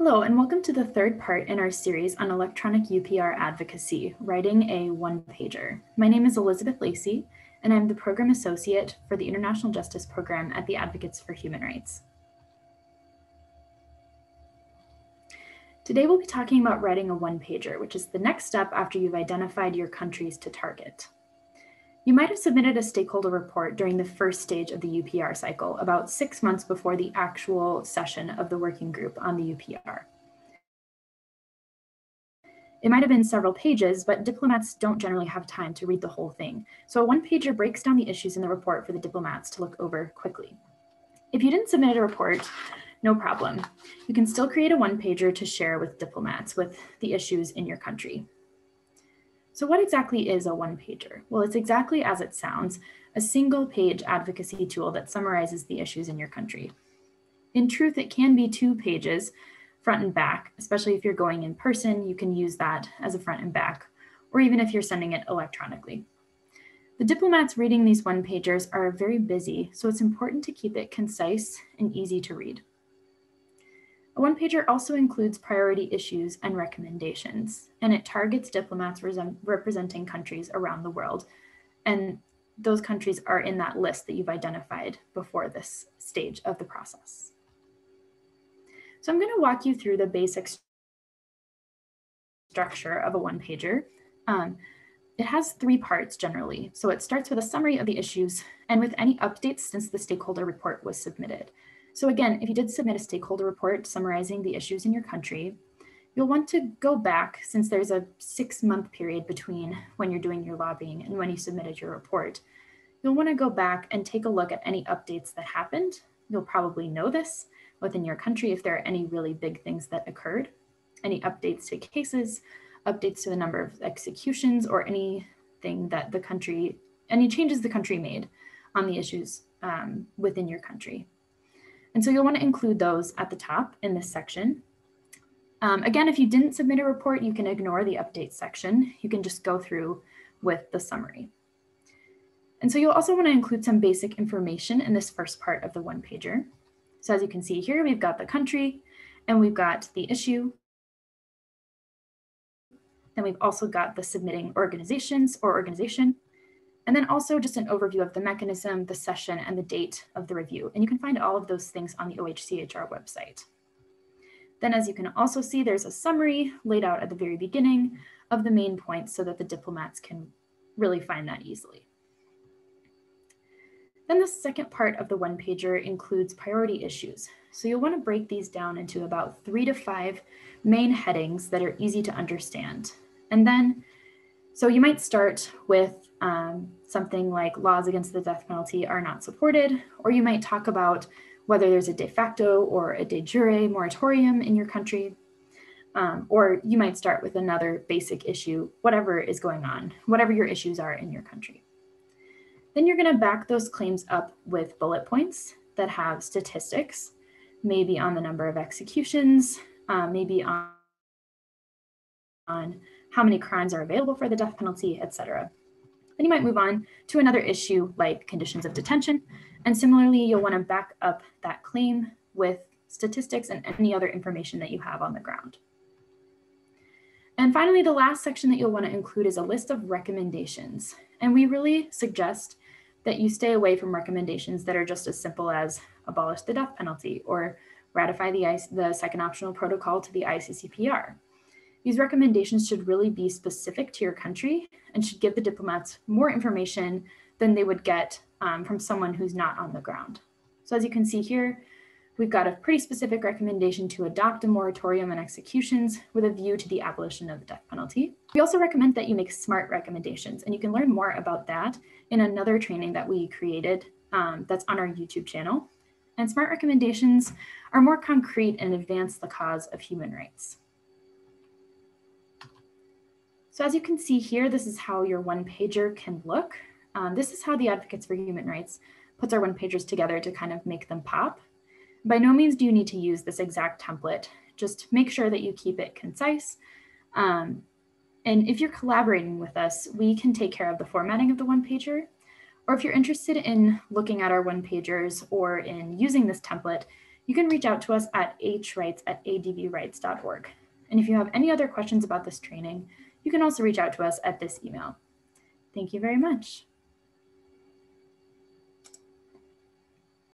Hello, and welcome to the third part in our series on electronic UPR advocacy, writing a one-pager. My name is Elizabeth Lacey, and I'm the Program Associate for the International Justice Program at the Advocates for Human Rights. Today we'll be talking about writing a one-pager, which is the next step after you've identified your countries to target. You might have submitted a stakeholder report during the first stage of the UPR cycle, about 6 months before the actual session of the working group on the UPR. It might have been several pages, but diplomats don't generally have time to read the whole thing. So a one-pager breaks down the issues in the report for the diplomats to look over quickly. If you didn't submit a report, no problem. You can still create a one-pager to share with diplomats with the issues in your country. So what exactly is a one-pager? Well, it's exactly as it sounds, a single-page advocacy tool that summarizes the issues in your country. In truth, it can be 2 pages, front and back, especially if you're going in person, you can use that as a front and back, or even if you're sending it electronically. The diplomats reading these one-pagers are very busy, so it's important to keep it concise and easy to read. A one-pager also includes priority issues and recommendations, and it targets diplomats representing countries around the world. And those countries are in that list that you've identified before this stage of the process. So I'm going to walk you through the basic structure of a one-pager. It has 3 parts generally. So it starts with a summary of the issues and with any updates since the stakeholder report was submitted. So again, if you did submit a stakeholder report summarizing the issues in your country, you'll want to go back, since there's a 6-month period between when you're doing your lobbying and when you submitted your report. You'll want to go back and take a look at any updates that happened. You'll probably know this within your country if there are any really big things that occurred, any updates to cases, updates to the number of executions, or anything that the country, any changes the country made on the issues within your country. And so you'll want to include those at the top in this section. Again, if you didn't submit a report, you can ignore the update section. You can just go through with the summary. And so you'll also want to include some basic information in this first part of the one-pager. So as you can see here, we've got the country and we've got the issue. Then we've also got the submitting organizations or organization. And then also just an overview of the mechanism, the session, and the date of the review. And you can find all of those things on the OHCHR website. Then as you can also see, there's a summary laid out at the very beginning of the main points so that the diplomats can really find that easily. Then the second part of the one-pager includes priority issues. So you'll want to break these down into about 3 to 5 main headings that are easy to understand. And then, so you might start with something like laws against the death penalty are not supported, or you might talk about whether there's a de facto or a de jure moratorium in your country, or you might start with another basic issue, whatever is going on, whatever your issues are in your country. Then you're going to back those claims up with bullet points that have statistics, maybe on the number of executions, maybe on how many crimes are available for the death penalty, etc. Then you might move on to another issue like conditions of detention. And similarly, you'll want to back up that claim with statistics and any other information that you have on the ground. And finally, the last section that you'll want to include is a list of recommendations. And we really suggest that you stay away from recommendations that are just as simple as abolish the death penalty or ratify the second optional protocol to the ICCPR. These recommendations should really be specific to your country and should give the diplomats more information than they would get from someone who's not on the ground. So as you can see here, we've got a pretty specific recommendation to adopt a moratorium on executions with a view to the abolition of the death penalty. We also recommend that you make SMART recommendations, and you can learn more about that in another training that we created that's on our YouTube channel. And SMART recommendations are more concrete and advance the cause of human rights. So as you can see here, this is how your one-pager can look. This is how the Advocates for Human Rights puts our one-pagers together to kind of make them pop. By no means do you need to use this exact template. Just make sure that you keep it concise. And if you're collaborating with us, we can take care of the formatting of the one-pager. Or if you're interested in looking at our one-pagers or in using this template, you can reach out to us at hrights@advrights.org. And if you have any other questions about this training, you can also reach out to us at this email. Thank you very much.